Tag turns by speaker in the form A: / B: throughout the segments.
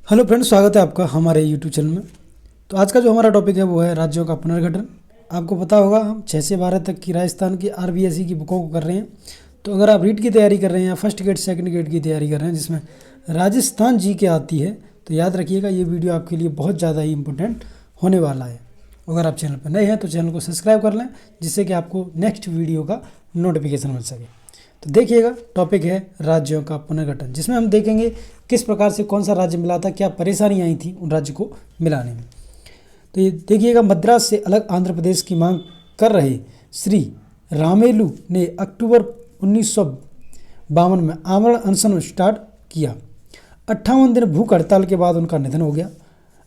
A: Hello friends, स्वागत है आपका हमारे यूट्यूब चैनल में। तो आज का जो हमारा टॉपिक है वो है राज्यों का पुनर्गठन। आपको पता होगा हम 6 से 12 तक की राजस्थान की आरबीएसई की बुकों को कर रहे हैं। तो अगर आप रीट की तैयारी कर रहे हैं या फर्स्ट गेट सेकंड गेट की तैयारी कर रहे हैं जिसमें राजस्थान जी के आती है, तो याद रखिएगा ये वीडियो आपके लिए बहुत ज़्यादा ही इंपॉर्टेंट होने वाला है। अगर आप चैनल पर नए हैं तो चैनल को सब्सक्राइब कर लें, जिससे कि आपको नेक्स्ट वीडियो का नोटिफिकेशन मिल सके। तो देखिएगा, टॉपिक है राज्यों का पुनर्गठन, जिसमें हम देखेंगे किस प्रकार से कौन सा राज्य मिला था, क्या परेशानी आई थी उन राज्य को मिलाने में। तो ये देखिएगा, मद्रास से अलग आंध्र प्रदेश की मांग कर रहे श्री रामेलू ने अक्टूबर 1952 में आमरण अनशन स्टार्ट किया। 58 दिन भूख हड़ताल के बाद उनका निधन हो गया।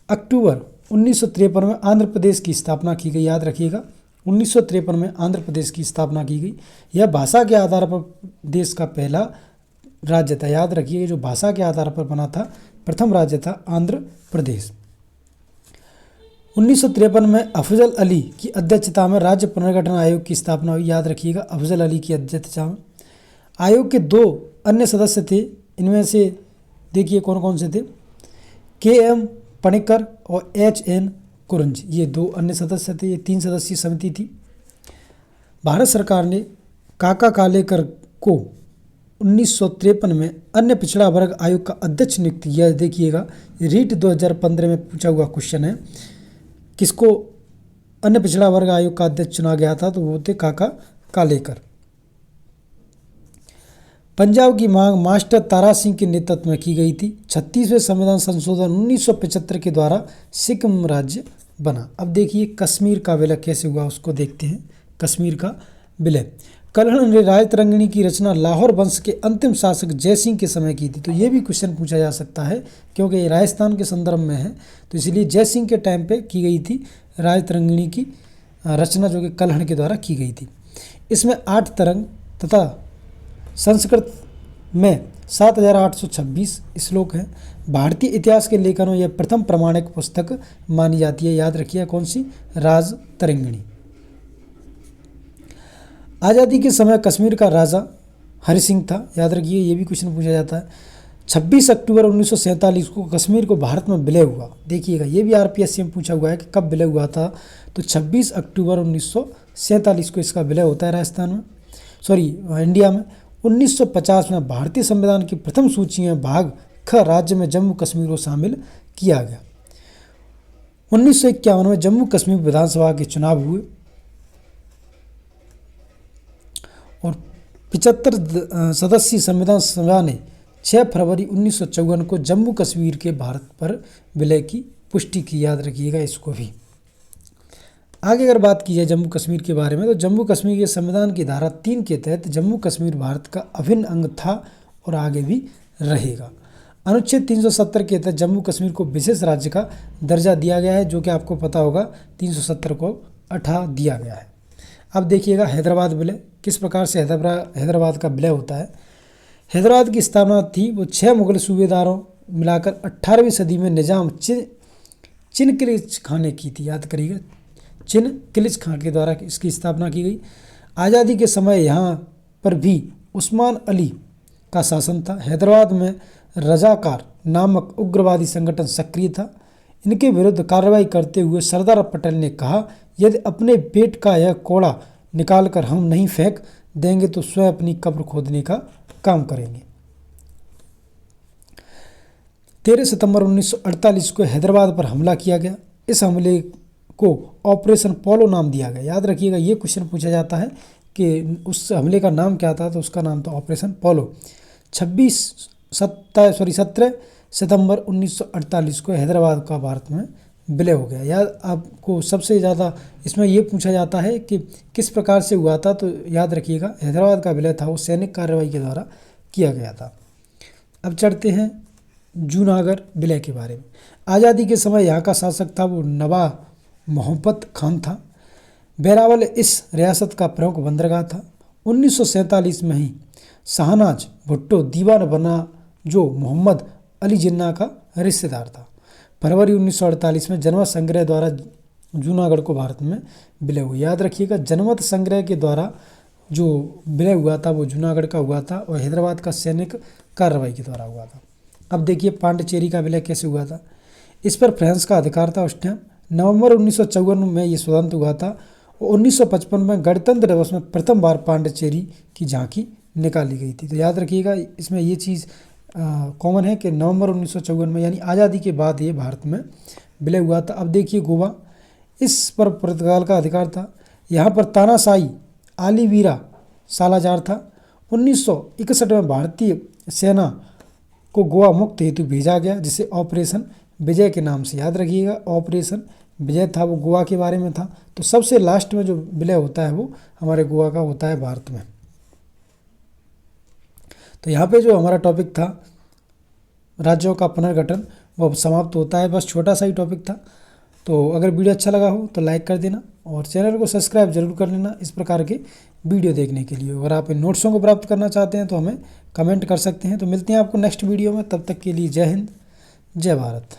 A: अक्टूबर 1953 में आंध्र प्रदेश की स्थापना की गई। याद रखिएगा, 1953 में आंध्र प्रदेश की स्थापना की गई। यह भाषा के आधार पर देश का पहला राज्य था। याद रखिए, जो भाषा के आधार पर बना था, प्रथम राज्य था आंध्र प्रदेश। 1953 में अफजल अली की अध्यक्षता में राज्य पुनर्गठन आयोग की स्थापना हुई। याद रखिएगा, अफजल अली की अध्यक्षता में। आयोग के 2 अन्य सदस्य थे। इनमें से देखिए कौन कौन से थे, के.एम. पणिक्कर और एच.एन. कुरंज, ये 2 अन्य सदस्य थे। ये 3 सदस्यीय समिति थी। भारत सरकार ने काका कालेकर को 1953 में अन्य पिछड़ा वर्ग आयोग का अध्यक्ष नियुक्त किया। देखिएगा, रीट 2015 में पूछा हुआ क्वेश्चन है, किसको अन्य पिछड़ा वर्ग आयोग का अध्यक्ष चुना गया था, तो वो थे काका कालेकर। पंजाब की मांग मास्टर तारा सिंह के नेतृत्व में की गई थी। 36वें संविधान संशोधन 1975 के द्वारा सिक्किम राज्य बना। अब देखिए कश्मीर का विलय कैसे हुआ, उसको देखते हैं। कश्मीर का विलय, कल्हण ने राजतरंगिणी की रचना लाहौर वंश के अंतिम शासक जयसिंह के समय की थी। तो ये भी क्वेश्चन पूछा जा सकता है, क्योंकि ये राजस्थान के संदर्भ में है, तो इसलिए जयसिंह के टाइम पे की गई थी राजतरंगिणी की रचना, जो कि कल्हण के द्वारा की गई थी। इसमें 8 तरंग तथा संस्कृत में 7826 श्लोक हैं। भारतीय इतिहास के लेखन में यह प्रथम प्रमाणिक पुस्तक मानी जाती है। याद रखिए, कौन सी, राजतरंगिणी। आज़ादी के समय कश्मीर का राजा हरि सिंह था। याद रखिए, ये भी क्वेश्चन पूछा जाता है। 26 अक्टूबर 1947 को कश्मीर को भारत में विलय हुआ। देखिएगा, ये भी आरपीएससी में पूछा हुआ है कि कब विलय हुआ था, तो 26 अक्टूबर 1947 को इसका विलय होता है राजस्थान में, इंडिया में। 1950 में भारतीय संविधान की प्रथम सूची में भाग ख राज्य में जम्मू कश्मीर को शामिल किया गया। 1951 में जम्मू कश्मीर विधानसभा के चुनाव हुए और 75 सदस्यीय संविधान सभा ने 6 फरवरी 1954 को जम्मू कश्मीर के भारत पर विलय की पुष्टि की। याद रखिएगा इसको भी। आगे अगर बात की जाए जम्मू कश्मीर के बारे में, तो जम्मू कश्मीर के संविधान की धारा 3 के तहत जम्मू कश्मीर भारत का अभिन्न अंग था और आगे भी रहेगा। अनुच्छेद 370 के तहत जम्मू कश्मीर को विशेष राज्य का दर्जा दिया गया है, जो कि आपको पता होगा 370 को हटा दिया गया है। अब देखिएगा हैदराबाद विलय, किस प्रकार से हैदराबाद का विलय होता है। हैदराबाद की स्थापना थी वो 6 मुगल सूबेदारों मिलाकर 18वीं सदी में निजाम चिनकिलिच खां ने की थी। याद करिएगा, चिनकिलिच खां के द्वारा इसकी स्थापना की गई। आज़ादी के समय यहाँ पर भी उस्मान अली का शासन था। हैदराबाद में रजाकार नामक उग्रवादी संगठन सक्रिय था। इनके विरुद्ध कार्रवाई करते हुए सरदार पटेल ने कहा, यदि अपने पेट का यह कोड़ा निकालकर हम नहीं फेंक देंगे तो स्वयं अपनी कब्र खोदने का काम करेंगे। 13 सितंबर 1948 को हैदराबाद पर हमला किया गया। इस हमले को ऑपरेशन पोलो नाम दिया गया। याद रखिएगा, ये क्वेश्चन पूछा जाता है कि उस हमले का नाम क्या था, तो उसका नाम था ऑपरेशन पोलो। 17 सितंबर 1948 को हैदराबाद का भारत में विलय हो गया। याद आपको सबसे ज़्यादा इसमें ये पूछा जाता है कि किस प्रकार से हुआ था, तो याद रखिएगा हैदराबाद का विलय था वो सैनिक कार्रवाई के द्वारा किया गया था। अब चढ़ते हैं जूनागढ़ विलय के बारे में। आज़ादी के समय यहाँ का शासक था वो नवाब मोहब्बत खान था। बैरावल इस रियासत का प्रमुख बंदरगाह था। 1947 में ही शाहनाज भुट्टो दीवान बना, जो मोहम्मद अली जिन्ना का रिश्तेदार था। फरवरी 1948 में जनमत संग्रह द्वारा जूनागढ़ को भारत में विलय हुआ। याद रखिएगा, जनमत संग्रह के द्वारा जो विलय हुआ था वो जूनागढ़ का हुआ था और हैदराबाद का सैनिक कार्रवाई के द्वारा हुआ था। अब देखिए पांडिचेरी का विलय कैसे हुआ था। इस पर फ्रांस का अधिकार था उस टाइम। नवंबर 1954 में ये स्वतंत्र हुआ था और 1955 में गणतंत्र दिवस में प्रथम बार पांडिचेरी की झांकी निकाली गई थी। तो याद रखिएगा, इसमें ये चीज़ कॉमन है कि नवंबर 1954 में यानी आज़ादी के बाद ये भारत में विलय हुआ था। अब देखिए गोवा, इस पर पुर्तगाल का अधिकार था। यहाँ पर तानाशाही आलीवीरा सालाजार था। 1961 में भारतीय सेना को गोवा मुक्त हेतु भेजा गया, जिसे ऑपरेशन विजय के नाम से याद रखिएगा। ऑपरेशन विजय था, वो गोवा के बारे में था। तो सबसे लास्ट में जो विलय होता है वो हमारे गोवा का होता है भारत में। तो यहाँ पे जो हमारा टॉपिक था राज्यों का पुनर्गठन वो समाप्त होता है। बस छोटा सा ही टॉपिक था। तो अगर वीडियो अच्छा लगा हो तो लाइक कर देना और चैनल को सब्सक्राइब जरूर कर लेना इस प्रकार के वीडियो देखने के लिए। अगर आप इन नोट्सों को प्राप्त करना चाहते हैं तो हमें कमेंट कर सकते हैं। तो मिलते हैं आपको नेक्स्ट वीडियो में, तब तक के लिए जय हिंद, जय भारत।